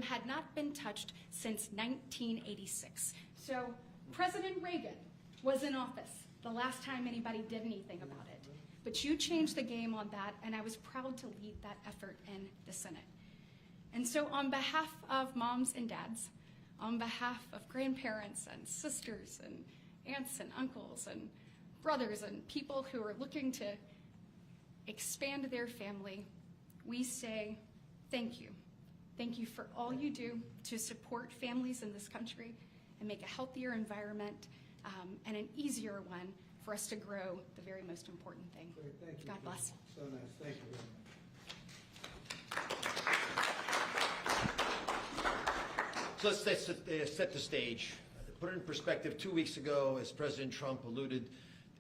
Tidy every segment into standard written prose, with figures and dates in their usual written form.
had not been touched since 1986. So President Reagan was in office the last time anybody did anything about it. But you changed the game on that, and I was proud to lead that effort in the Senate. And so on behalf of moms and dads, on behalf of grandparents and sisters and aunts and uncles and brothers and people who are looking to expand their family, we say thank you. Thank you for all you do to support families in this country and make a healthier environment and an easier one for us to grow the very most important thing. Great, thank you. God bless. So nice. Thank you very much. So let's set the stage. To put it in perspective, 2 weeks ago, as President Trump alluded,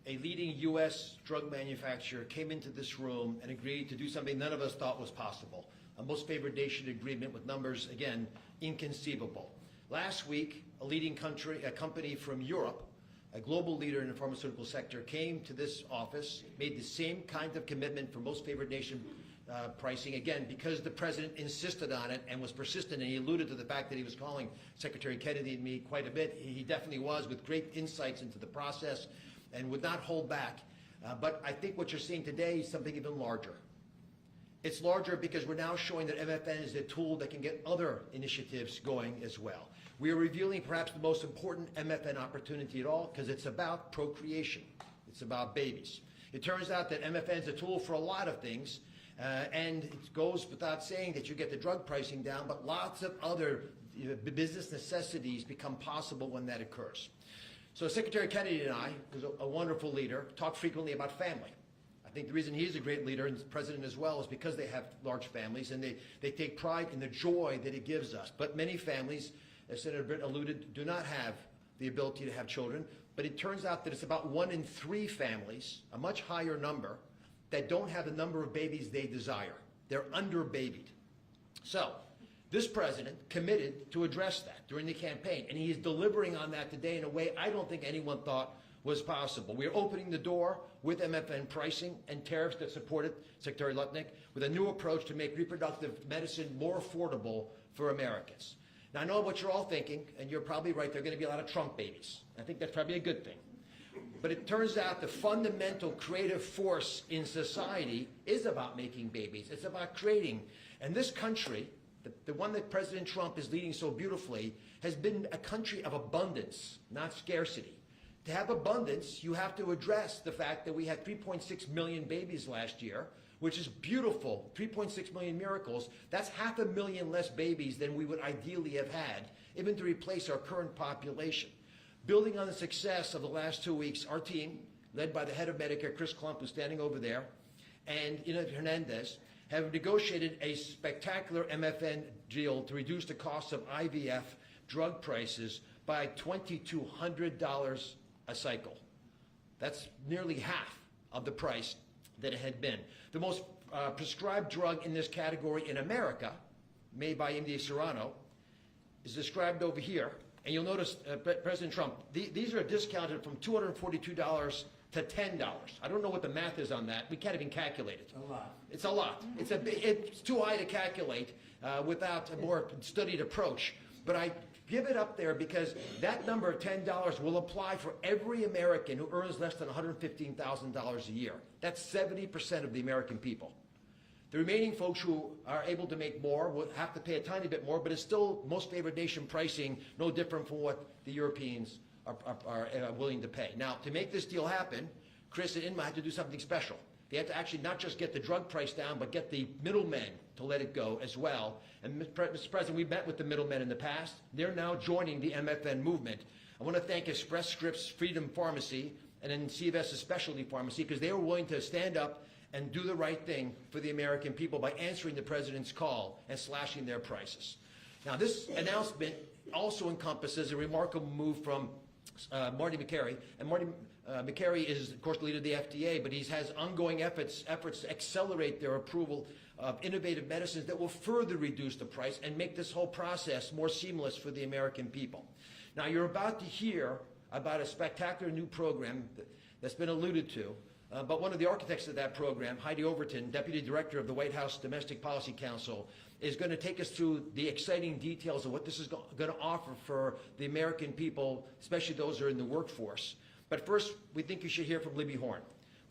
a leading U.S. drug manufacturer came into this room and agreed to do something none of us thought was possible. A most favored nation agreement with numbers, again, inconceivable. Last week, a leading company from Europe, a global leader in the pharmaceutical sector, came to this office, made the same kind of commitment for most favored nation pricing, again, because the president insisted on it and was persistent, and he alluded to the fact that he was calling Secretary Kennedy and me quite a bit. He definitely was, with great insights into the process and would not hold back. But I think what you're seeing today is something even larger. It's larger because we're now showing that MFN is a tool that can get other initiatives going as well. We are revealing perhaps the most important MFN opportunity at all because it's about procreation. It's about babies. It turns out that MFN is a tool for a lot of things, and it goes without saying that you get the drug pricing down, but lots of other business necessities become possible when that occurs. So Secretary Kennedy and I, who's a wonderful leader, talk frequently about family. I think the reason he's a great leader, and the president as well, is because they have large families and they take pride in the joy that it gives us. But many families, as Senator Britt alluded, do not have the ability to have children. But it turns out that it's about 1 in 3 families, a much higher number, that don't have the number of babies they desire. They're under-babied. So this president committed to address that during the campaign, and he is delivering on that today in a way I don't think anyone thought was possible. We are opening the door with MFN pricing and tariffs that support it, Secretary Lutnick, with a new approach to make reproductive medicine more affordable for Americans. Now, I know what you're all thinking, and you're probably right, there are going to be a lot of Trump babies. I think that's probably a good thing. But it turns out the fundamental creative force in society is about making babies. It's about creating. And this country, the one that President Trump is leading so beautifully, has been a country of abundance, not scarcity. To have abundance, you have to address the fact that we had 3.6 million babies last year, which is beautiful, 3.6 million miracles. That's 500,000 less babies than we would ideally have had, even to replace our current population. Building on the success of the last 2 weeks, our team, led by the head of Medicare, Chris Klump, who's standing over there, and Ina Hernandez, have negotiated a spectacular MFN deal to reduce the cost of IVF drug prices by $2,200 a cycle. That's nearly half of the price that it had been. The most prescribed drug in this category in America, made by India Serrano, is described over here. And you'll notice, President Trump, these are discounted from $242 to $10. I don't know what the math is on that. We can't even calculate it. A lot. It's a lot. It's too high to calculate without a more studied approach. But I give it up there because that number of $10 will apply for every American who earns less than $115,000 a year. That's 70% of the American people. The remaining folks who are able to make more will have to pay a tiny bit more, but it's still most favored nation pricing, no different from what the Europeans are willing to pay. Now, to make this deal happen, Chris and Inma had to do something special. They had to actually not just get the drug price down, but get the middlemen to let it go as well. And Mr. President, we've met with the middlemen in the past. They're now joining the MFN movement. I want to thank Express Scripts Freedom Pharmacy and then CVS's Specialty Pharmacy because they were willing to stand up and do the right thing for the American people by answering the president's call and slashing their prices. Now, this announcement also encompasses a remarkable move from Marty Makary. And Marty Makary is, of course, the leader of the FDA, but he has ongoing efforts to accelerate their approval of innovative medicines that will further reduce the price and make this whole process more seamless for the American people. Now, you're about to hear about a spectacular new program that's been alluded to But one of the architects of that program, Heidi Overton, Deputy Director of the White House Domestic Policy Council, is going to take us through the exciting details of what this is going to offer for the American people, especially those who are in the workforce. But first, we think you should hear from Libby Horn.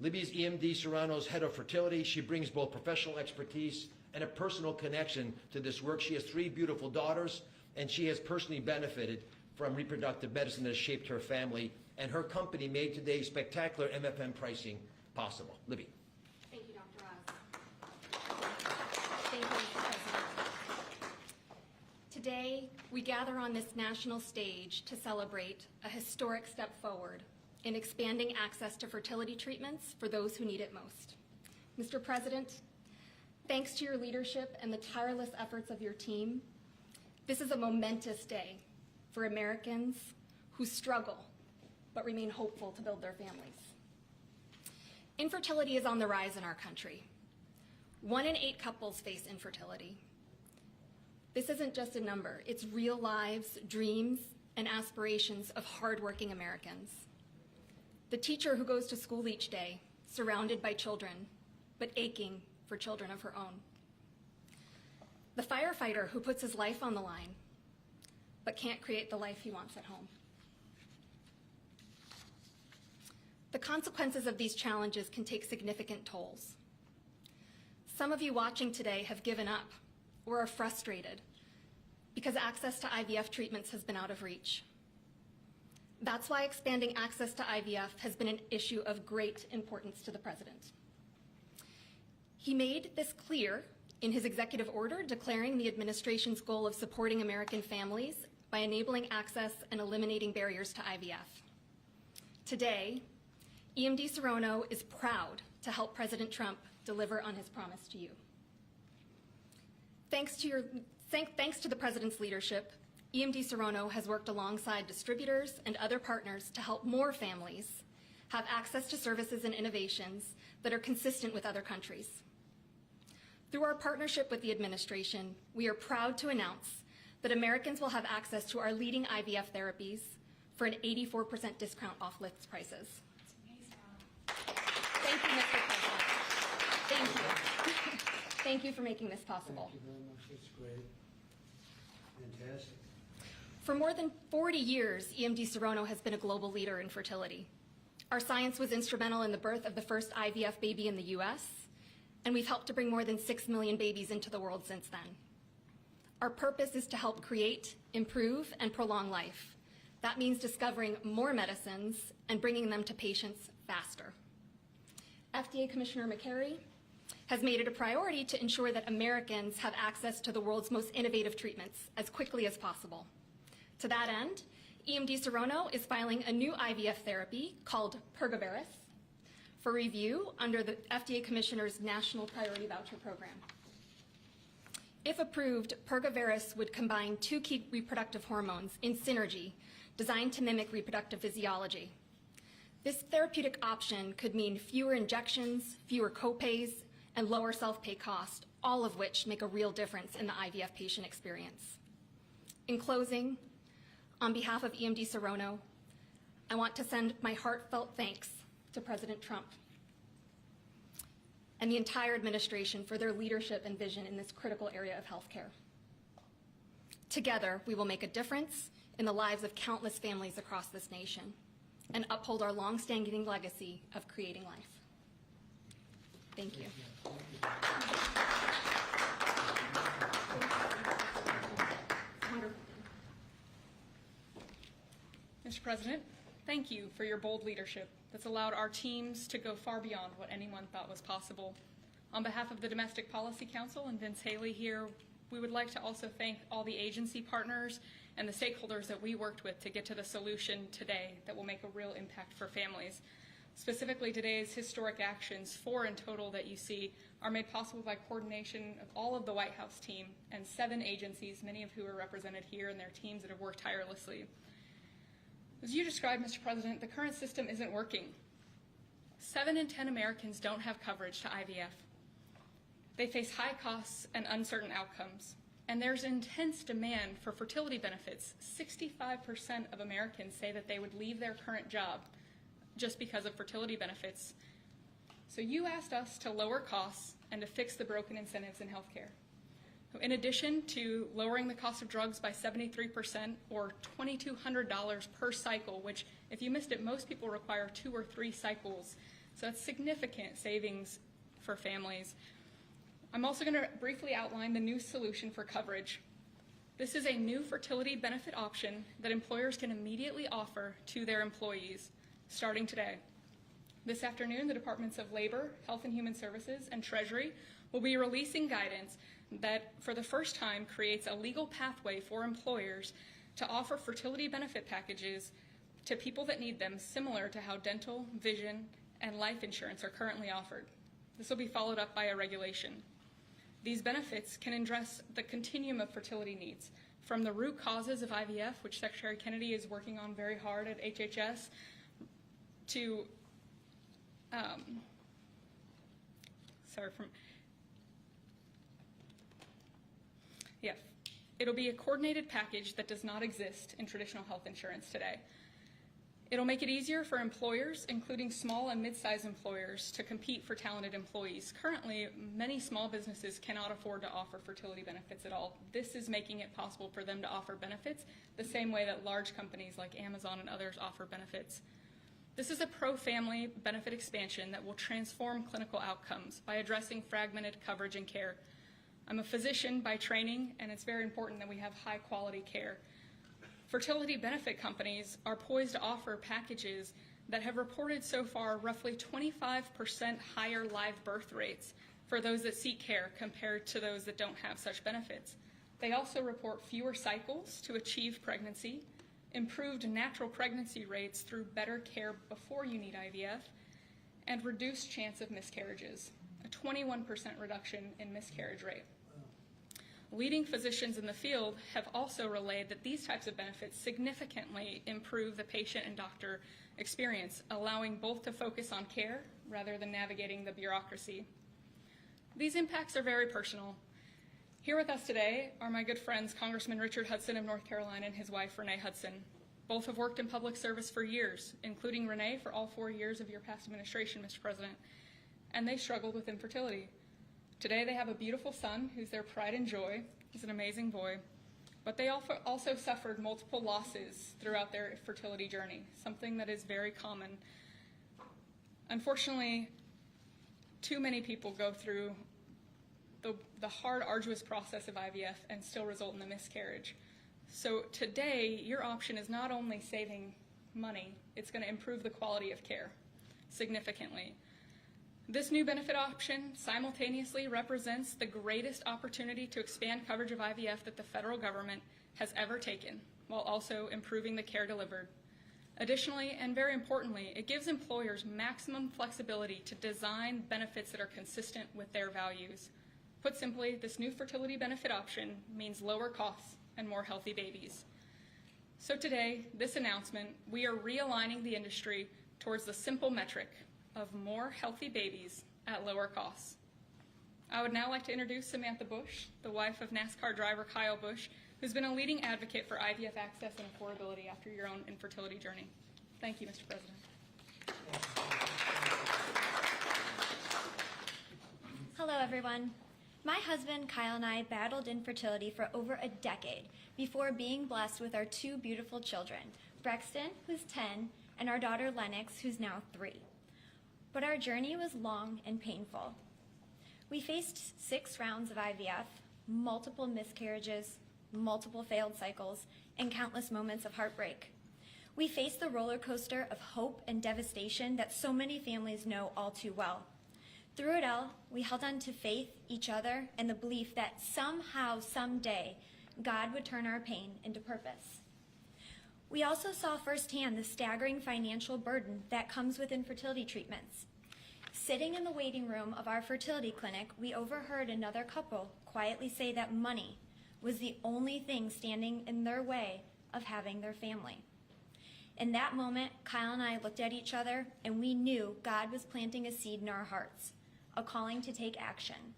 Libby's EMD Serrano's head of fertility. She brings both professional expertise and a personal connection to this work. She has 3 beautiful daughters, and she has personally benefited from reproductive medicine that has shaped her family, and her company made today's spectacular MFM pricing possible. Libby. Thank you, Dr. Oz. Thank you, Mr. President. Today, we gather on this national stage to celebrate a historic step forward in expanding access to fertility treatments for those who need it most. Mr. President, thanks to your leadership and the tireless efforts of your team, this is a momentous day for Americans who struggle but remain hopeful to build their families. Infertility is on the rise in our country. 1 in 8 couples face infertility. This isn't just a number, it's real lives, dreams, and aspirations of hardworking Americans. The teacher who goes to school each day, surrounded by children, but aching for children of her own. The firefighter who puts his life on the line, but can't create the life he wants at home. The consequences of these challenges can take significant tolls. Some of you watching today have given up or are frustrated because access to IVF treatments has been out of reach. That's why expanding access to IVF has been an issue of great importance to the President. He made this clear in his executive order declaring the administration's goal of supporting American families by enabling access and eliminating barriers to IVF. Today, EMD Serrano is proud to help President Trump deliver on his promise to you. Thanks to the President's leadership, EMD Serrano has worked alongside distributors and other partners to help more families have access to services and innovations that are consistent with other countries. Through our partnership with the administration, we are proud to announce that Americans will have access to our leading IVF therapies for an 84% discount off list prices. Thank you, Mr. President. Thank you. Thank you for making this possible. Thank you very much. That's great. Fantastic. For more than 40 years, EMD Serrano has been a global leader in fertility. Our science was instrumental in the birth of the first IVF baby in the US, and we've helped to bring more than 6 million babies into the world since then. Our purpose is to help create, improve, and prolong life. That means discovering more medicines and bringing them to patients faster. FDA Commissioner McCary has made it a priority to ensure that Americans have access to the world's most innovative treatments as quickly as possible. To that end, EMD Serrano is filing a new IVF therapy called Pergoveris for review under the FDA Commissioner's National Priority Voucher Program. If approved, Pergoveris would combine 2 key reproductive hormones in synergy designed to mimic reproductive physiology. This therapeutic option could mean fewer injections, fewer copays, and lower self-pay cost, all of which make a real difference in the IVF patient experience. In closing, on behalf of EMD Serrano, I want to send my heartfelt thanks to President Trump and the entire administration for their leadership and vision in this critical area of healthcare. Together, we will make a difference in the lives of countless families across this nation and uphold our long-standing legacy of creating life. Thank you. Wonderful. Mr. President, thank you for your bold leadership that's allowed our teams to go far beyond what anyone thought was possible. On behalf of the Domestic Policy Council and Vince Haley here, we would like to also thank all the agency partners and the stakeholders that we worked with to get to the solution today that will make a real impact for families. Specifically, today's historic actions, 4 in total that you see, are made possible by coordination of all of the White House team and 7 agencies, many of who are represented here, and their teams that have worked tirelessly. As you described, Mr. President, the current system isn't working. 7 in 10 Americans don't have coverage to IVF. They face high costs and uncertain outcomes. And there's intense demand for fertility benefits. 65% of Americans say that they would leave their current job just because of fertility benefits. So you asked us to lower costs and to fix the broken incentives in healthcare. In addition to lowering the cost of drugs by 73% or $2,200 per cycle, which if you missed it, most people require 2 or 3 cycles. So that's significant savings for families. I'm also going to briefly outline the new solution for coverage. This is a new fertility benefit option that employers can immediately offer to their employees starting today. This afternoon, the Departments of Labor, Health and Human Services, and Treasury will be releasing guidance that, for the first time, creates a legal pathway for employers to offer fertility benefit packages to people that need them, similar to how dental, vision, and life insurance are currently offered. This will be followed up by a regulation. These benefits can address the continuum of fertility needs, from the root causes of IVF, which Secretary Kennedy is working on very hard at HHS, to it'll be a coordinated package that does not exist in traditional health insurance today. It'll make it easier for employers, including small and mid-sized employers, to compete for talented employees. Currently, many small businesses cannot afford to offer fertility benefits at all. This is making it possible for them to offer benefits the same way that large companies like Amazon and others offer benefits. This is a pro-family benefit expansion that will transform clinical outcomes by addressing fragmented coverage and care. I'm a physician by training, and it's very important that we have high-quality care. Fertility benefit companies are poised to offer packages that have reported so far roughly 25% higher live birth rates for those that seek care compared to those that don't have such benefits. They also report fewer cycles to achieve pregnancy, improved natural pregnancy rates through better care before you need IVF, and reduced chance of miscarriages, a 21% reduction in miscarriage rate. Leading physicians in the field have also relayed that these types of benefits significantly improve the patient and doctor experience, allowing both to focus on care rather than navigating the bureaucracy. These impacts are very personal. Here with us today are my good friends, Congressman Richard Hudson of North Carolina and his wife, Renee Hudson. Both have worked in public service for years, including Renee for all 4 years of your past administration, Mr. President, and they struggled with infertility. Today they have a beautiful son who's their pride and joy. He's an amazing boy. But they also suffered multiple losses throughout their fertility journey, something that is very common. Unfortunately, too many people go through the hard, arduous process of IVF and still result in a miscarriage. So today, your option is not only saving money, it's going to improve the quality of care significantly. This new benefit option simultaneously represents the greatest opportunity to expand coverage of IVF that the federal government has ever taken, while also improving the care delivered. Additionally, and very importantly, it gives employers maximum flexibility to design benefits that are consistent with their values. Put simply, this new fertility benefit option means lower costs and more healthy babies. So today, this announcement, we are realigning the industry towards the simple metric of more healthy babies at lower costs. I would now like to introduce Samantha Bush, the wife of NASCAR driver Kyle Busch, who's been a leading advocate for IVF access and affordability after your own infertility journey. Thank you, Mr. President. Hello, everyone. My husband, Kyle, and I battled infertility for over a decade before being blessed with our 2 beautiful children, Brexton, who's 10, and our daughter, Lennox, who's now 3. But our journey was long and painful. We faced 6 rounds of IVF, multiple miscarriages, multiple failed cycles, and countless moments of heartbreak. We faced the roller coaster of hope and devastation that so many families know all too well. Through it all, we held on to faith, each other, and the belief that somehow, someday, God would turn our pain into purpose. We also saw firsthand the staggering financial burden that comes with infertility treatments. Sitting in the waiting room of our fertility clinic, we overheard another couple quietly say that money was the only thing standing in their way of having their family. In that moment, Kyle and I looked at each other, and we knew God was planting a seed in our hearts, a calling to take action.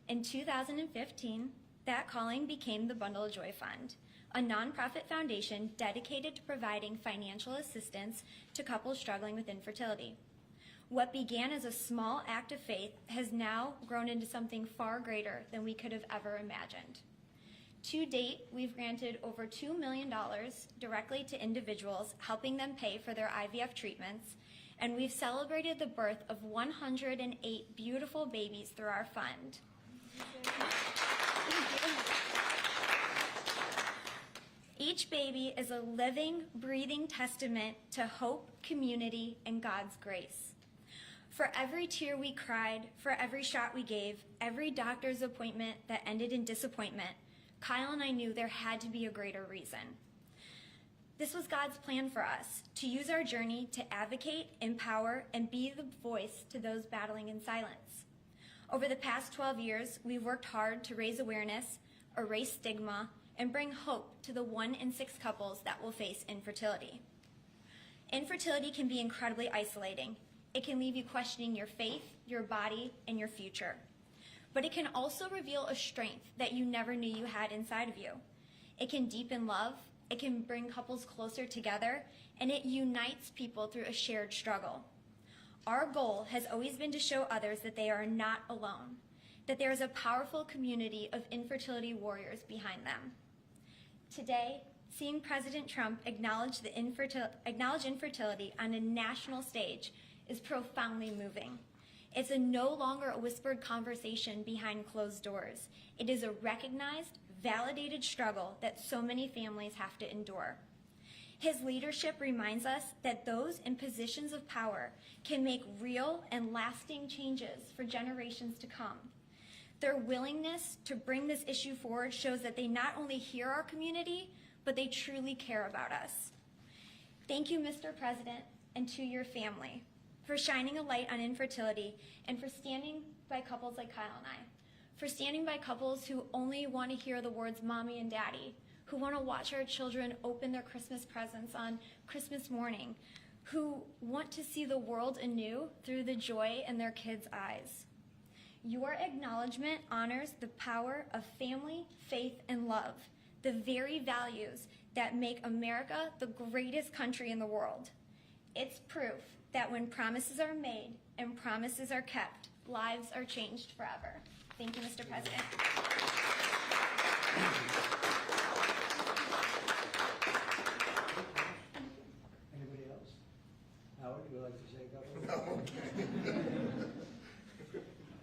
In 2015, that calling became the Bundle of Joy Fund, a nonprofit foundation dedicated to providing financial assistance to couples struggling with infertility. What began as a small act of faith has now grown into something far greater than we could have ever imagined. To date, we've granted over $2 million directly to individuals, helping them pay for their IVF treatments, and we've celebrated the birth of 108 beautiful babies through our fund. Each baby is a living, breathing testament to hope, community, and God's grace. For every tear we cried, for every shot we gave, every doctor's appointment that ended in disappointment, Kyle and I knew there had to be a greater reason. This was God's plan for us, to use our journey to advocate, empower, and be the voice to those battling in silence. Over the past 12 years, we've worked hard to raise awareness, erase stigma, and bring hope to the 1 in 6 couples that will face infertility. Infertility can be incredibly isolating. It can leave you questioning your faith, your body, and your future. But it can also reveal a strength that you never knew you had inside of you. It can deepen love, it can bring couples closer together, and it unites people through a shared struggle. Our goal has always been to show others that they are not alone, that there is a powerful community of infertility warriors behind them. Today, seeing President Trump acknowledge infertility on a national stage is profoundly moving. It's no longer a whispered conversation behind closed doors. It is a recognized, validated struggle that so many families have to endure. His leadership reminds us that those in positions of power can make real and lasting changes for generations to come. Their willingness to bring this issue forward shows that they not only hear our community, but they truly care about us. Thank you, Mr. President, and to your family for shining a light on infertility and for standing by couples like Kyle and I, for standing by couples who only want to hear the words mommy and daddy, who want to watch our children open their Christmas presents on Christmas morning, who want to see the world anew through the joy in their kids' eyes. Your acknowledgement honors the power of family, faith, and love, the very values that make America the greatest country in the world. It's proof that when promises are made and promises are kept, lives are changed forever. Thank you, Mr. President. Anybody else? Howard, you would like to say a couple? No.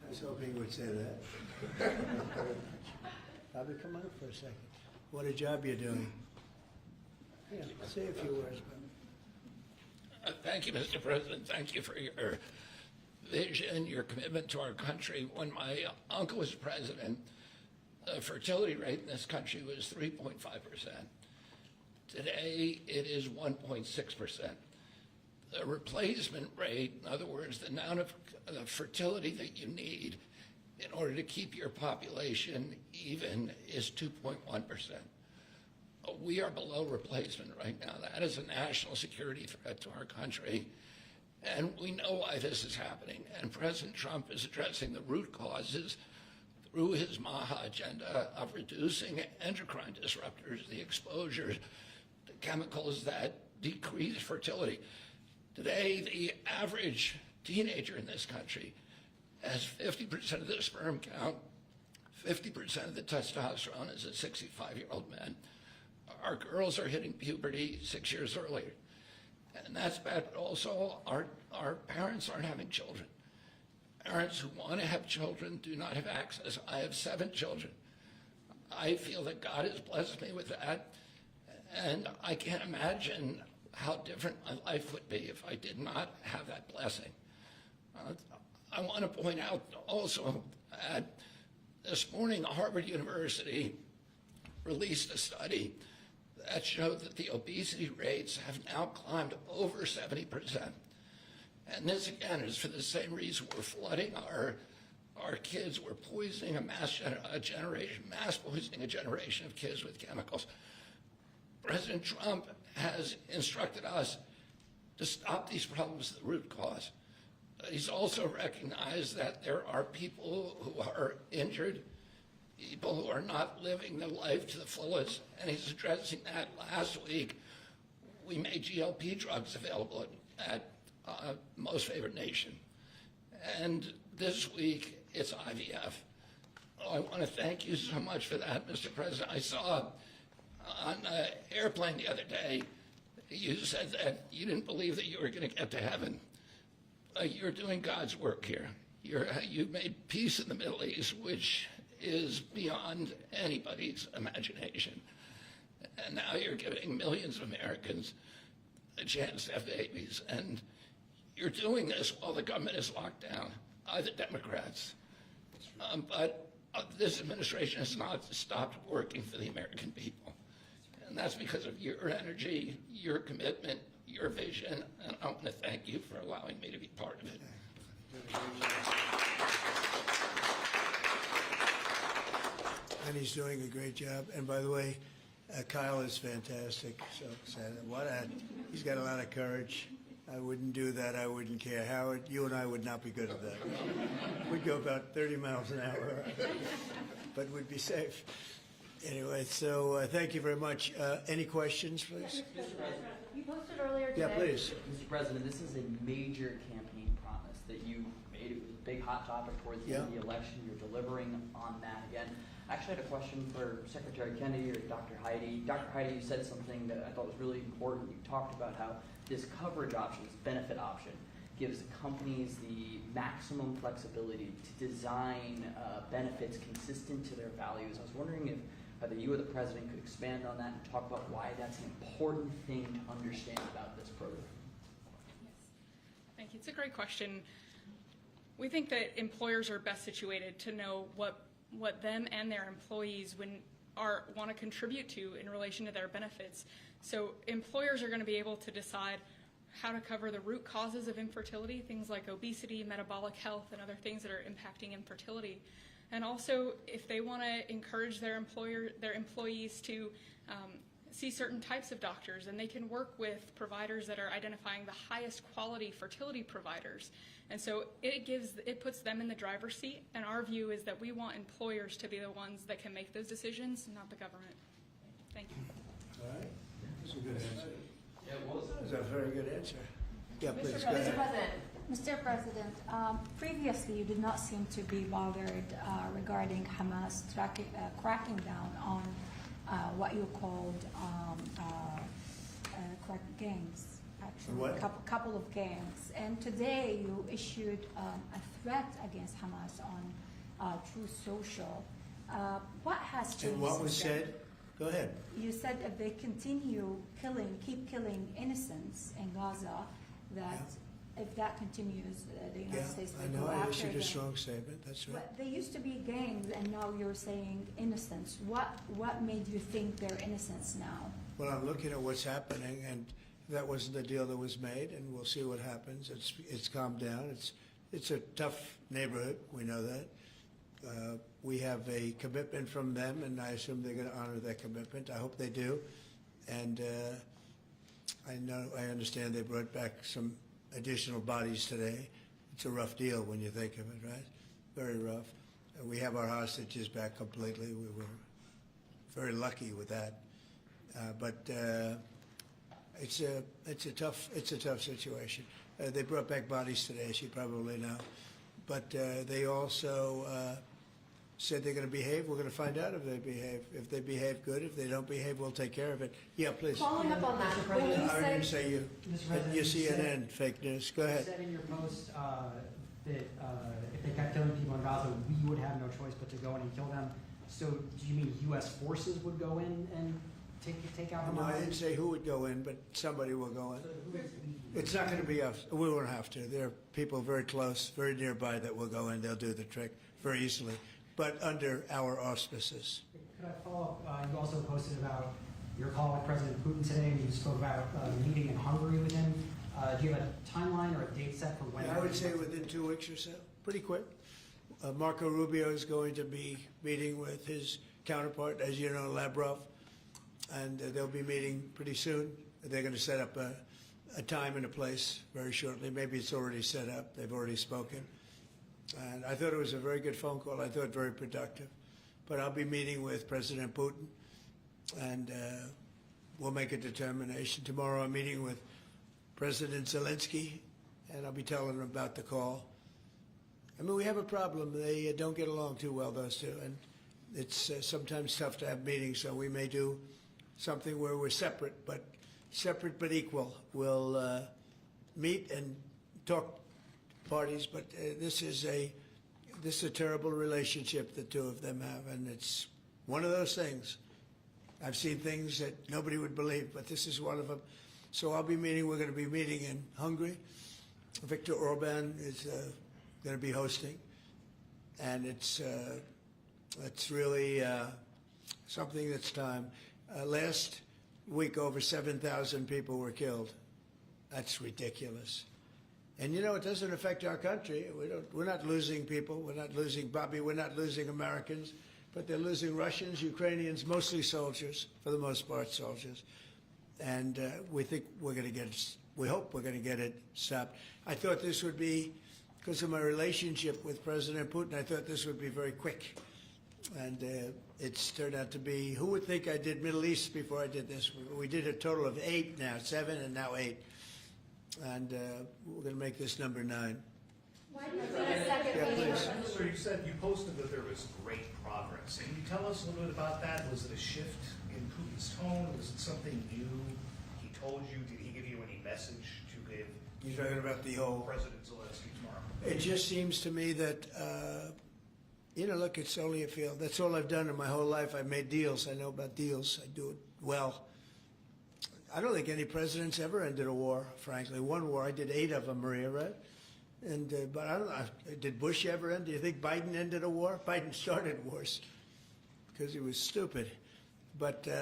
I was hoping you would say that. Bobby, come on up for a second. What a job you're doing. Yeah, say a few words, Bobby. Thank you, Mr. President. Thank you for your vision, your commitment to our country. When my uncle was president, the fertility rate in this country was 3.5%. Today, it is 1.6%. The replacement rate, in other words, the amount of fertility that you need in order to keep your population even, is 2.1%. We are below replacement right now. That is a national security threat to our country. And we know why this is happening. And President Trump is addressing the root causes through his MAHA agenda of reducing endocrine disruptors, the exposure to chemicals that decrease fertility. Today, the average teenager in this country has 50% of the sperm count, 50% of the testosterone as a 65-year-old man. Our girls are hitting puberty 6 years earlier. And that's bad, but also our parents aren't having children. Parents who want to have children do not have access. I have 7 children. I feel that God has blessed me with that, and I can't imagine how different my life would be if I did not have that blessing. I want to point out also that this morning Harvard University released a study that showed that the obesity rates have now climbed over 70%. And this, again, is for the same reason we're flooding our kids. We're poisoning mass poisoning a generation of kids with chemicals. President Trump has instructed us to stop these problems at the root cause. He's also recognized that there are people who are injured, people who are not living their life to the fullest, and he's addressing that. Last week, we made GLP drugs available at most favored nation. And this week, it's IVF. I want to thank you so much for that, Mr. President. I saw on an airplane the other day, you said that you didn't believe that you were going to get to heaven. You're doing God's work here. You made peace in the Middle East, which is beyond anybody's imagination. And now you're giving millions of Americans a chance to have babies. And you're doing this while the government is locked down by the Democrats. But this administration has not stopped working for the American people. And that's because of your energy, your commitment, your vision, and I want to thank you for allowing me to be part of it. And he's doing a great job. And by the way, Kyle is fantastic. So he's got a lot of courage. I wouldn't do that. I wouldn't care. Howard, you and I would not be good at that. We'd go about 30 miles an hour, but we'd be safe. Anyway, so thank you very much. Any questions, please? Mr. President, you posted earlier today. Yeah, please. Mr. President, this is a major campaign promise that you made. It was a big hot topic towards the end of the election. You're delivering on that again. I actually had a question for Secretary Kennedy or Dr. Heidi. Dr. Heidi, you said something that I thought was really important. You talked about how this coverage option, this benefit option, gives companies the maximum flexibility to design benefits consistent to their values. I was wondering if either you or the President could expand on that and talk about why that's an important thing to understand about this program. Yes. Thank you. It's a great question. We think that employers are best situated to know what them and their employees want to contribute to in relation to their benefits. So employers are going to be able to decide how to cover the root causes of infertility, things like obesity, metabolic health, and other things that are impacting infertility. And also, if they want to encourage their employees to see certain types of doctors, and they can work with providers that are identifying the highest quality fertility providers. And so it puts them in the driver's seat, and our view is that we want employers to be the ones that can make those decisions, not the government. Thank you. All right. That's a good answer. That's a very good answer. Yeah, please, go Mr. ahead. President, Mr. President, previously you did not seem to be bothered regarding Hamas cracking down on what you called gangs, actually, What? couple of gangs. And today you issued a threat against Hamas on Truth Social. What has changed? And what was since then? said? Go ahead. You said if they continue keep killing innocents in Gaza, that if that continues, the United Yeah, States I will know. go I after issued them. a strong statement. That's right. But they used to be gangs, and now you're saying innocents. What made you think they're innocents now? Well, I'm looking at what's happening, and that wasn't the deal that was made, and we'll see what happens. It's calmed down. It's a tough neighborhood. We know that. We have a commitment from them, and I assume they're going to honor that commitment. I hope they do. And I understand they brought back some additional bodies today. It's a rough deal when you think of it, right? Very rough. We have our hostages back completely. We were very lucky with that. But it's a tough situation. They brought back bodies today, as you probably know. But they also said they're going to behave. We're going to find out if they behave. If they behave good, if they don't behave, we'll take care of it. Yeah, please. Following up on that, Mr. when you I didn't say, say you. Mr. President, You you CNN, said- fake news. Go you ahead. said in your post that if they kept killing people in Gaza, we would have no choice but to go in and kill them. So do you mean U.S. forces would go in and take out No, I didn't Hamas? say who would go in, but somebody will go in. So who is we? It's not going to be us. We won't have to. There are people very close, very nearby that will go in. They'll do the trick very easily, but under our auspices. Could I follow up? You also posted about your call with President Putin today, and you spoke about the meeting in Hungary with him. Do you have a timeline or a date set for when? I would say within 2 weeks or so, pretty quick. Marco Rubio is going to be meeting with his counterpart, as you know, Lavrov, and they'll be meeting pretty soon. They're going to set up a time and a place very shortly. Maybe it's already set up. They've already spoken. And I thought it was a very good phone call. I thought very productive. But I'll be meeting with President Putin, and we'll make a determination. Tomorrow I'm meeting with President Zelensky and I'll be telling them about the call. I mean, we have a problem. They don't get along too well, those two, and it's sometimes tough to have meetings, so we may do something where we're separate but equal. We'll meet and talk parties, but this is a terrible relationship the two of them have, and it's one of those things. I've seen things that nobody would believe, but this is one of them. So we're going to be meeting in Hungary. Viktor Orban is going to be hosting, and it's really something that's time. Last week, over 7,000 people were killed. That's ridiculous. And you know, it doesn't affect our country. We're not losing people. We're not losing Bobby. We're not losing Americans. But they're losing Russians, Ukrainians, mostly soldiers, for the most part, soldiers. And we think we're going to get it. We hope we're going to get it stopped. I thought this would be, because of my relationship with President Putin, I thought this would be very quick. And it's turned out to be, who would think I did Middle East before I did this? We did a total of 8 now, 7 and now 8. And we're going to make this number 9. Why do you think a second meeting? So you said you posted that there was great progress. Can you tell us a little bit about that? Was it a shift in Putin's tone? Was it something new he told you? Did he give you any message to give? You're talking about the whole... President Zelensky tomorrow. It just seems to me that, you know, look, it's only a field. That's all I've done in my whole life. I've made deals. I know about deals. I do it well. I don't think any president's ever ended a war, frankly. One war, I did 8 of them, Maria, right? And but I don't know, did Bush ever end? Do you think Biden ended a war? Biden started wars because he was stupid. But do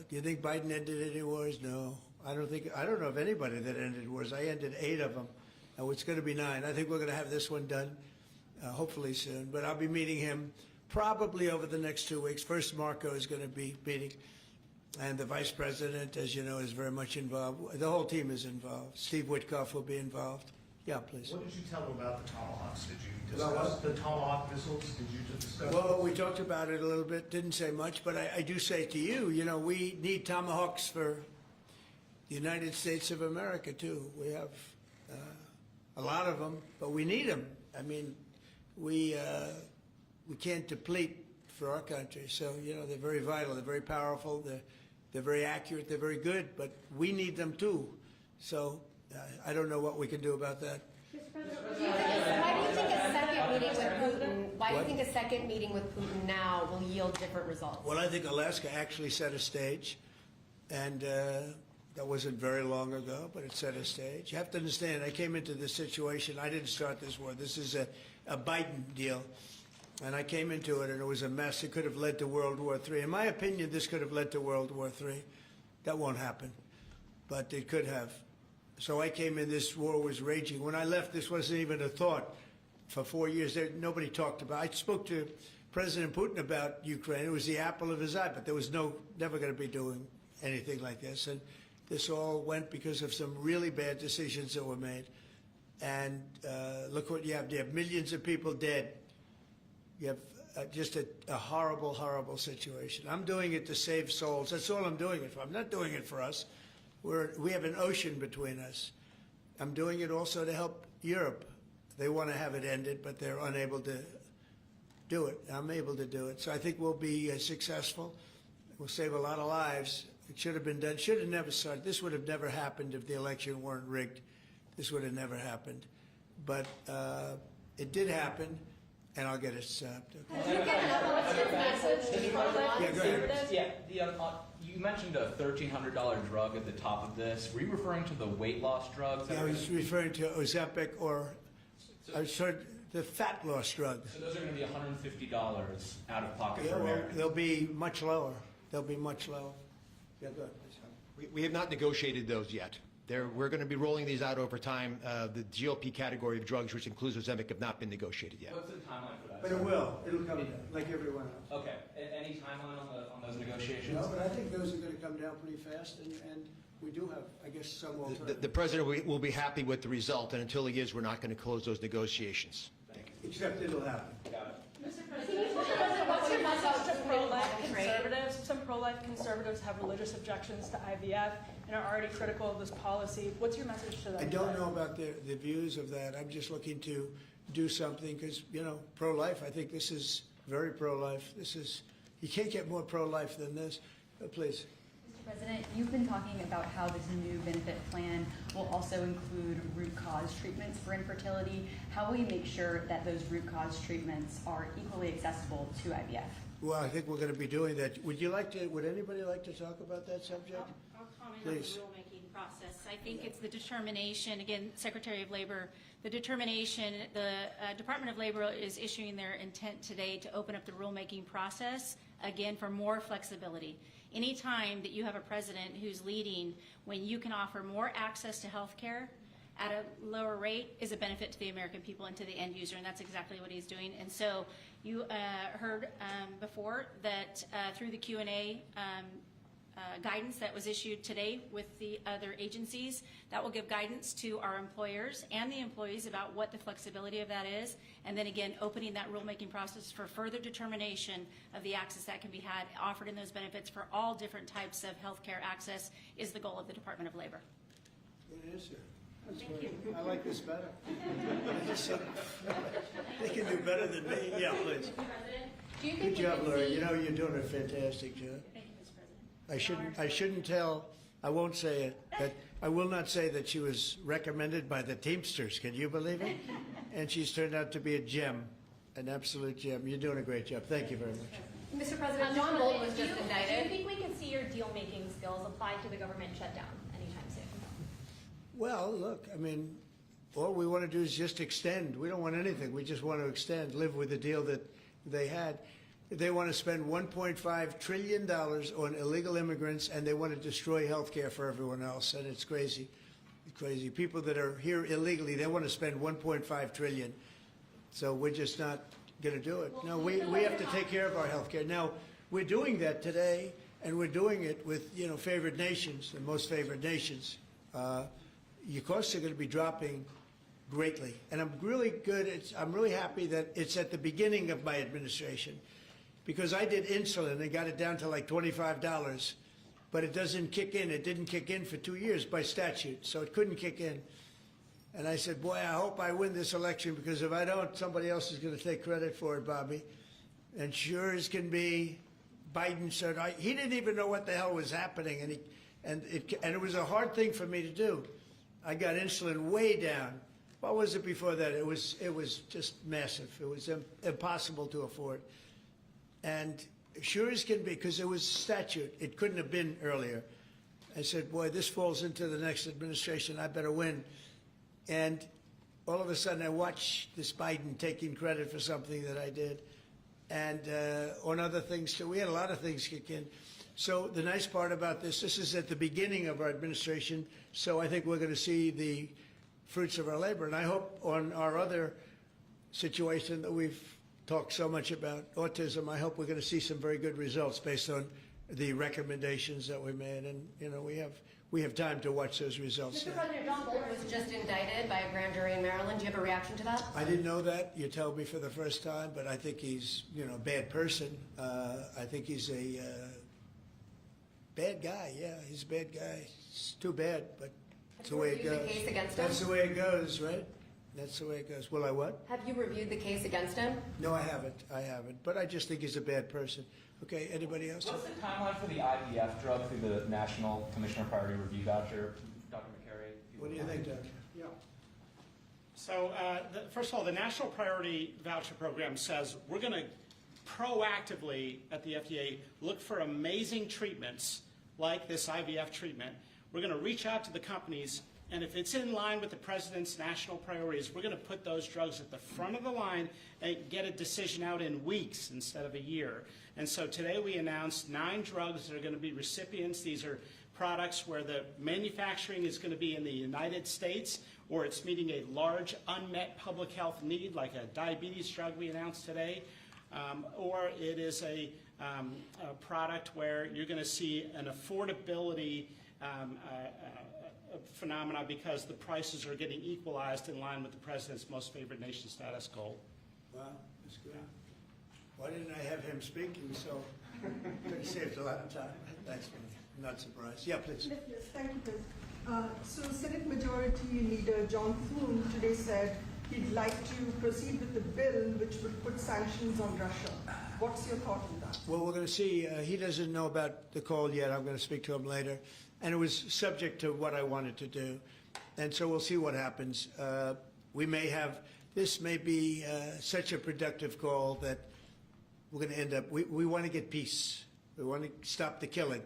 you think Biden ended any wars? No, I don't know of anybody that ended wars. I ended 8 of them. It's going to be 9. I think we're going to have this one done, hopefully soon. But I'll be meeting him probably over the next 2 weeks. First, Marco is going to be meeting. And the vice president, as you know, is very much involved. The whole team is involved. Steve Witkoff will be involved. Yeah, please. What did you tell him about the Tomahawks? Did you discuss the Tomahawk missiles? Did you discuss? Well, we talked about it a little bit. Didn't say much, but I do say to you, you know, we need Tomahawks for the United States of America too. We have a lot of them, but we need them. I mean, we can't deplete for our country. So you know, they're very vital. They're very powerful. They're very accurate. They're very good, but we need them too. So. I don't know what we can do about that. Why do you think a second meeting with Putin? Why do you think a second meeting with Putin now will yield different results? Well, I think Alaska actually set a stage, and that wasn't very long ago, but it set a stage. You have to understand, I came into this situation. I didn't start this war. This is a Biden deal, and I came into it, and it was a mess. It could have led to World War III. In my opinion, this could have led to World War III. That won't happen, but it could have. So I came in, this war was raging. When I left, this wasn't even a thought. For 4 years, nobody talked about it. I spoke to President Putin about Ukraine. It was the apple of his eye, but there was never going to be doing anything like this. And this all went because of some really bad decisions that were made. And look what you have. You have millions of people dead. You have just a horrible, horrible situation. I'm doing it to save souls. That's all I'm doing it for. I'm not doing it for us. We have an ocean between us. I'm doing it also to help Europe. They want to have it ended, but they're unable to do it. I'm able to do it. So I think we'll be successful. We'll save a lot of lives. It should have been done. Should have never started. This would have never happened if the election weren't rigged. This would have never happened. But it did happen, and I'll get it stopped. Did you get an updated message from that? Yeah, go ahead. Yeah, you mentioned a $1,300 drug at the top of this. Were you referring to the weight loss drugs? Yeah, I was referring to Ozempic or the fat loss drug. So those are going to be $150 out of pocket Yeah, for well, Americans. they'll be much lower. They'll be much lower. Yeah, go ahead. We have not negotiated those yet. We're going to be rolling these out over time. The GLP category of drugs, which includes Ozempic, have not been negotiated yet. What's the timeline for that? But it will. It'll come down, like everyone else. Okay. Any timeline on those negotiations? No, but I think those are going to come down pretty fast, and we do have, I guess, some alternatives. The president will be happy with the result, and until he is, we're not going to close those negotiations. Thank you. Except it'll happen. Mr. President, what's your message to pro-life conservatives? Some pro-life conservatives have religious objections to IVF and are already critical of this policy. What's your message to them? I don't know about the views of that. I'm just looking to do something because, you know, pro-life, I think this is very pro-life. You can't get more pro-life than this. Please. Mr. President, you've been talking about how this new benefit plan will also include root cause treatments for infertility. How will you make sure that those root cause treatments are equally accessible to IVF? Well, I think we're going to be doing that. Would anybody like to talk about that subject? I'll comment Please. on the rulemaking process. I think it's the determination, again, Secretary of Labor, the determination, the Department of Labor is issuing their intent today to open up the rulemaking process, again, for more flexibility. Anytime that you have a president who's leading when you can offer more access to health care at a lower rate is a benefit to the American people and to the end user, and that's exactly what he's doing. And so you heard before that through the Q&A guidance that was issued today with the other agencies, that will give guidance to our employers and the employees about what the flexibility of that is, and then again opening that rulemaking process for further determination of the access that can be had offered in those benefits for all different types of health care access is the goal of the Department of Labor. Good answer. Thank you. I like this better. They can do better than me. Yeah, please. Do you think Good we job, can Lori. see- You know you're doing a fantastic job. Thank you, Mr. President. I shouldn't tell. I won't say it. But I will not say that she was recommended by the Teamsters. Can you believe it? And she's turned out to be a gem, an absolute gem. You're doing a great job. Thank you very much. Mr. President, John Bolton was just Do you indicted. think we can see your deal-making skills applied to the government shutdown anytime soon? Well, look, I mean, all we want to do is just extend. We don't want anything. We just want to extend, live with the deal that they had. They want to spend $1.5 trillion on illegal immigrants, and they want to destroy health care for everyone else, and it's crazy. It's crazy. People that are here illegally, they want to spend $1.5 trillion. So we're just not going to do it. No, we have to take care of our health care. Now, we're doing that today, and we're doing it with, you know, favored nations, the most favored nations. Your costs are going to be dropping greatly. And I'm really I'm really happy that it's at the beginning of my administration, because I did insulin and got it down to like $25, but it doesn't kick in. It didn't kick in for 2 years by statute, so it couldn't kick in. And I said, boy, I hope I win this election, because if I don't, somebody else is going to take credit for it, Bobby. And sure as can be, Biden said, he didn't even know what the hell was happening, and it was a hard thing for me to do. I got insulin way down. What was it before that? It was just massive. It was impossible to afford. And sure as can be, because it was statute, it couldn't have been earlier. I said, boy, this falls into the next administration. I better win. And all of a sudden, I watched this Biden taking credit for something that I did, and on other things too. We had a lot of things kick in. So the nice part about this is at the beginning of our administration, so I think we're going to see the fruits of our labor. And I hope on our other situation that we've talked so much about, autism, I hope we're going to see some very good results based on the recommendations that we made. And, you know, we have time to watch those results. Mr. President, John Bolton was just indicted by a grand jury in Maryland. Do you have a reaction to that? I didn't know that. You told me for the first time, but I think he's, you know, a bad person. I think he's a bad guy. Yeah, he's a bad guy. It's too bad, but that's the way it goes. Have you reviewed the case against him? That's the way it goes, right? That's the way it goes. Will I what? Have you reviewed the case against him? No, I haven't. But I just think he's a bad person. Okay, anybody else? What's the timeline for the IVF drug through the National Commissioner Priority Review Voucher, Dr. McCary? What do you think, Doctor? Yeah. So, first of all, the National Priority Voucher Program says we're going to proactively at the FDA look for amazing treatments like this IVF treatment. We're going to reach out to the companies, and if it's in line with the President's national priorities, we're going to put those drugs at the front of the line and get a decision out in weeks instead of a year. And so today we announced 9 drugs that are going to be recipients. These are products where the manufacturing is going to be in the United States, or it's meeting a large unmet public health need, like a diabetes drug we announced today, or it is a product where you're going to see an affordability phenomena because the prices are getting equalized in line with the President's most favored nation status goal. Wow, that's good. Why didn't I have him speaking? So Could have saved a lot of time. Thanks, man. I'm not surprised. Yeah, please. Yes, thank you, President. So Senate Majority Leader John Thune today said he'd like to proceed with the bill which would put sanctions on Russia. What's your thought on that? Well, we're going to see. He doesn't know about the call yet. I'm going to speak to him later. And it was subject to what I wanted to do. And so we'll see what happens. This may be such a productive call that we're going to end up, we want to get peace. We want to stop the killing.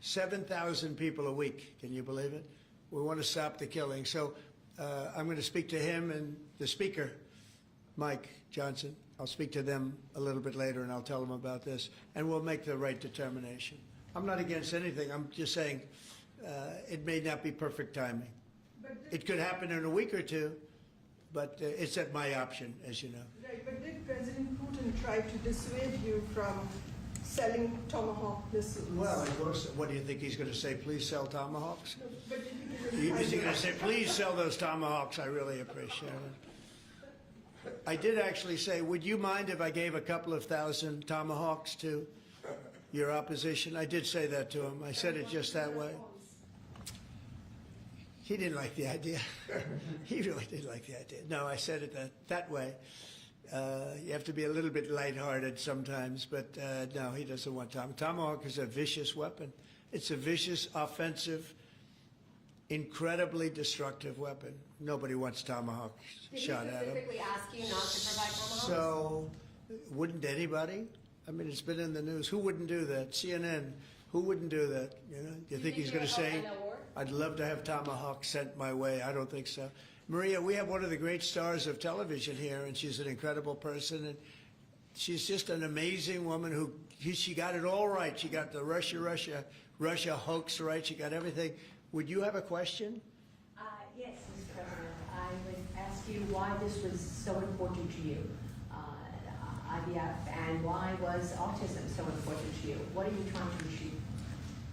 7,000 people a week. Can you believe it? We want to stop the killing. So I'm going to speak to him and the speaker, Mike Johnson. I'll speak to them a little bit later and I'll tell them about this. And we'll make the right determination. I'm not against anything. I'm just saying it may not be perfect timing. It could happen in a week or two, but it's at my option, as you know. Right, but did President Putin try to dissuade you from selling Tomahawk missiles? Well, of course. What do you think he's going to say? Please sell Tomahawks? No, but did he Is he going to say, please sell those Tomahawks? I really appreciate it. I did actually say, would you mind if I gave a couple of thousand Tomahawks to your opposition? I did say that to him. I said it just that way. He didn't like the idea. He really didn't like the idea. No, I said it that way. You have to be a little bit lighthearted sometimes, but no, he doesn't want Tomahawk. Tomahawk is a vicious weapon. It's a vicious, offensive, incredibly destructive weapon. Nobody wants Tomahawk shot at them. Did he specifically ask you not to provide Tomahawks? So, wouldn't anybody? I mean, it's been in the news. Who wouldn't do that? CNN. Who wouldn't do that? You know? Do you think he's going to say, I'd love to have Tomahawk sent my way? I don't think so. Maria, we have one of the great stars of television here, and she's an incredible person, and she's just an amazing woman who, she got it all right. She got the Russia hoax right. She got everything. Would you have a question? Yes, Mr. President. I would ask you why this was so important to you, IVF, and why was autism so important to you? What are you trying to achieve?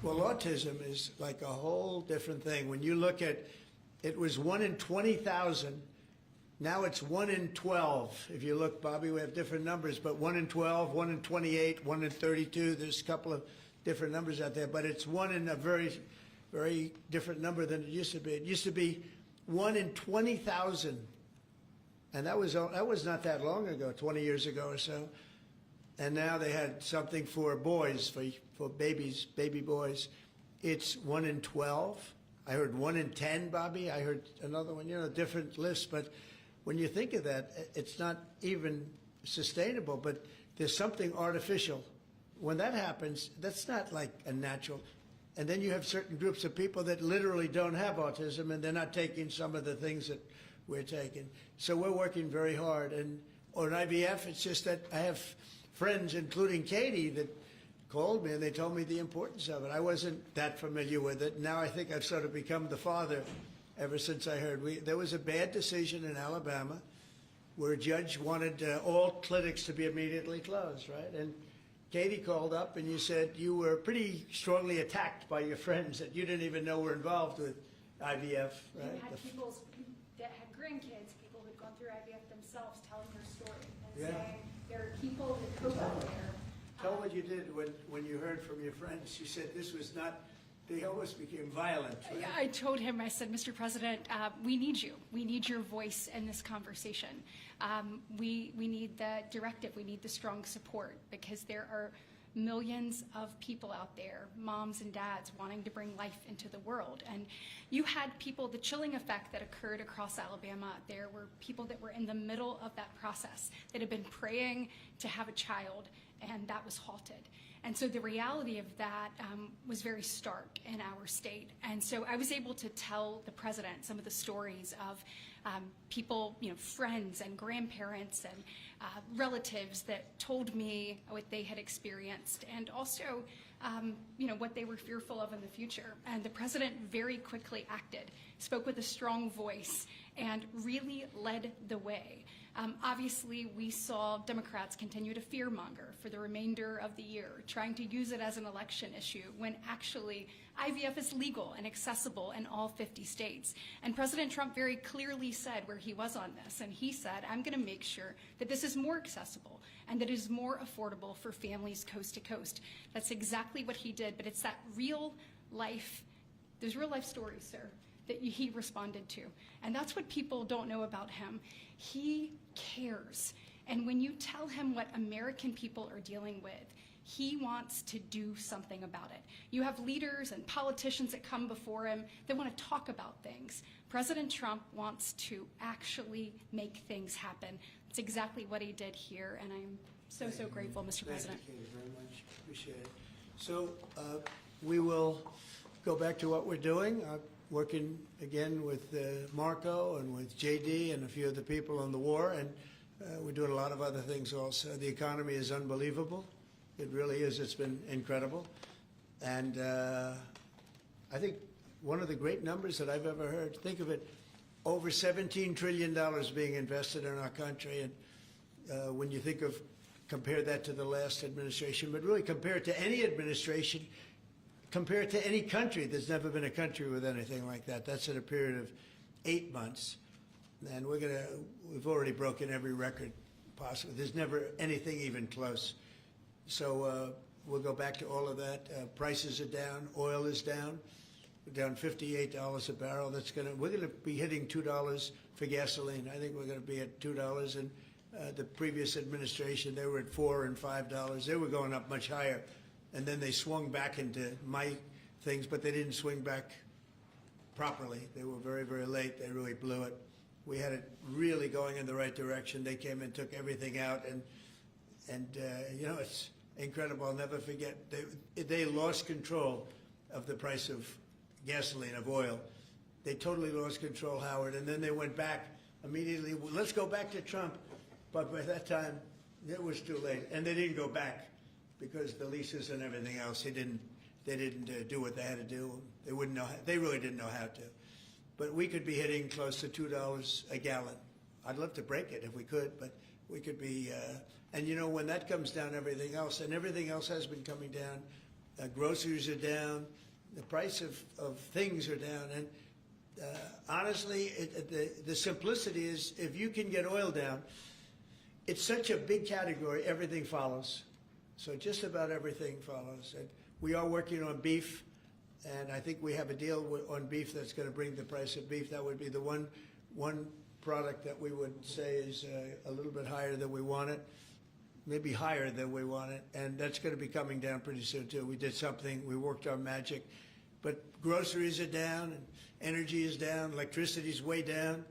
Well, autism is like a whole different thing. When you look at, it was 1 in 20,000. Now it's 1 in 12. If you look, Bobby, we have different numbers, but 1 in 12, 1 in 28, 1 in 32. There's a couple of different numbers out there, but it's 1 in a very, very different number than it used to be. It used to be 1 in 20,000. And that was not that long ago, 20 years ago or so. And now they had something for boys, for babies, baby boys. It's 1 in 12. I heard 1 in 10, Bobby. I heard another one, different lists. But when you think of that, it's not even sustainable, but there's something artificial. When that happens, that's not like a natural. And then you have certain groups of people that literally don't have autism, and they're not taking some of the things that we're taking. So we're working very hard. And on IVF, it's just that I have friends, including Katie, that called me and they told me the importance of it. I wasn't that familiar with it. Now I think I've sort of become the father ever since I heard. There was a bad decision in Alabama where a judge wanted all clinics to be immediately closed, right? And Katie called up and you said you were pretty strongly attacked by your friends that you didn't even know were involved with IVF, right? You had people that had grandkids, people who'd gone through IVF themselves telling their story and saying there are people that cope out there. Tell what you did when you heard from your friends. You said this was not, they almost became violent. Right? I told him, I said, Mr. President, we need you. We need your voice in this conversation. We need the directive. We need the strong support because there are millions of people out there, moms and dads, wanting to bring life into the world. And you had people, the chilling effect that occurred across Alabama, there were people that were in the middle of that process that had been praying to have a child, and that was halted. And so the reality of that was very stark in our state. And so I was able to tell the president some of the stories of people, friends and grandparents and relatives that told me what they had experienced and also, what they were fearful of in the future. And the president very quickly acted, spoke with a strong voice, and really led the way. Obviously, we saw Democrats continue to fearmonger for the remainder of the year, trying to use it as an election issue when actually IVF is legal and accessible in all 50 states. And President Trump very clearly said where he was on this, and he said, I'm going to make sure that this is more accessible and that it is more affordable for families coast to coast. That's exactly what he did, but it's that real life, there's real life stories, sir, that he responded to. And that's what people don't know about him. He cares. And when you tell him what American people are dealing with, he wants to do something about it. You have leaders and politicians that come before him that want to talk about things. President Trump wants to actually make things happen. It's exactly what he did here, and I'm so, so grateful, Mr. President. Thank you very much. Appreciate it. So we will go back to what we're doing. Working again with Marco and with JD and a few of the people on the war, and we're doing a lot of other things also. The economy is unbelievable. It really is. It's been incredible. And I think one of the great numbers that I've ever heard, think of it, over $17 trillion being invested in our country. And when you think of, compare that to the last administration, but really compare it to any administration, compare it to any country. There's never been a country with anything like that. That's in a period of 8 months. And we've already broken every record possible. There's never anything even close. So we'll go back to all of that. Prices are down. Oil is down. We're down $58 a barrel. We're gonna be hitting $2 for gasoline. I think we're gonna be at $2. And the previous administration, they were at $4 and $5. They were going up much higher. And then they swung back into my things, but they didn't swing back properly. They were very, very late. They really blew it. We had it really going in the right direction. They came and took everything out, and you know, it's incredible. I'll never forget. They lost control of the price of gasoline, of oil. They totally lost control, Howard, and then they went back immediately. Well, let's go back to Trump. But by that time, it was too late, and they didn't go back because the leases and everything else, they didn't do what they had to do. They wouldn't know. They really didn't know how to. But we could be hitting close to $2 a gallon. I'd love to break it if we could, but we could be. And you know, when that comes down, everything else, and everything else has been coming down. Groceries are down. The price of things are down. And honestly, the simplicity is, if you can get oil down, it's such a big category. Everything follows. So just about everything follows. And we are working on beef, and I think we have a deal on beef that's going to bring the price of beef. That would be the one product that we would say is a little bit higher than we want it, maybe higher than we want it, and that's going to be coming down pretty soon too. We did something. We worked our magic. But groceries are down, and energy is down, electricity is way down.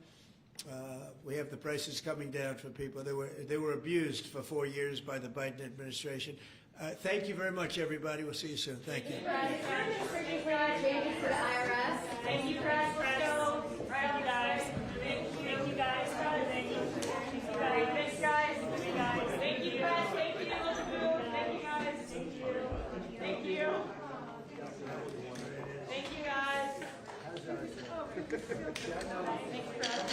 We have the prices coming down for people. They were abused for 4 years by the Biden administration. Thank you very much, everybody. We'll see you soon. Thank you. Changes to the IRS. Thank you, Press. So proud of you guys. Thank you guys. Thank you. Thanks, guys. Thank you, Press. Thank you. Thank you, guys. Thank you. Thank you. Thank you, guys. Thanks, Press.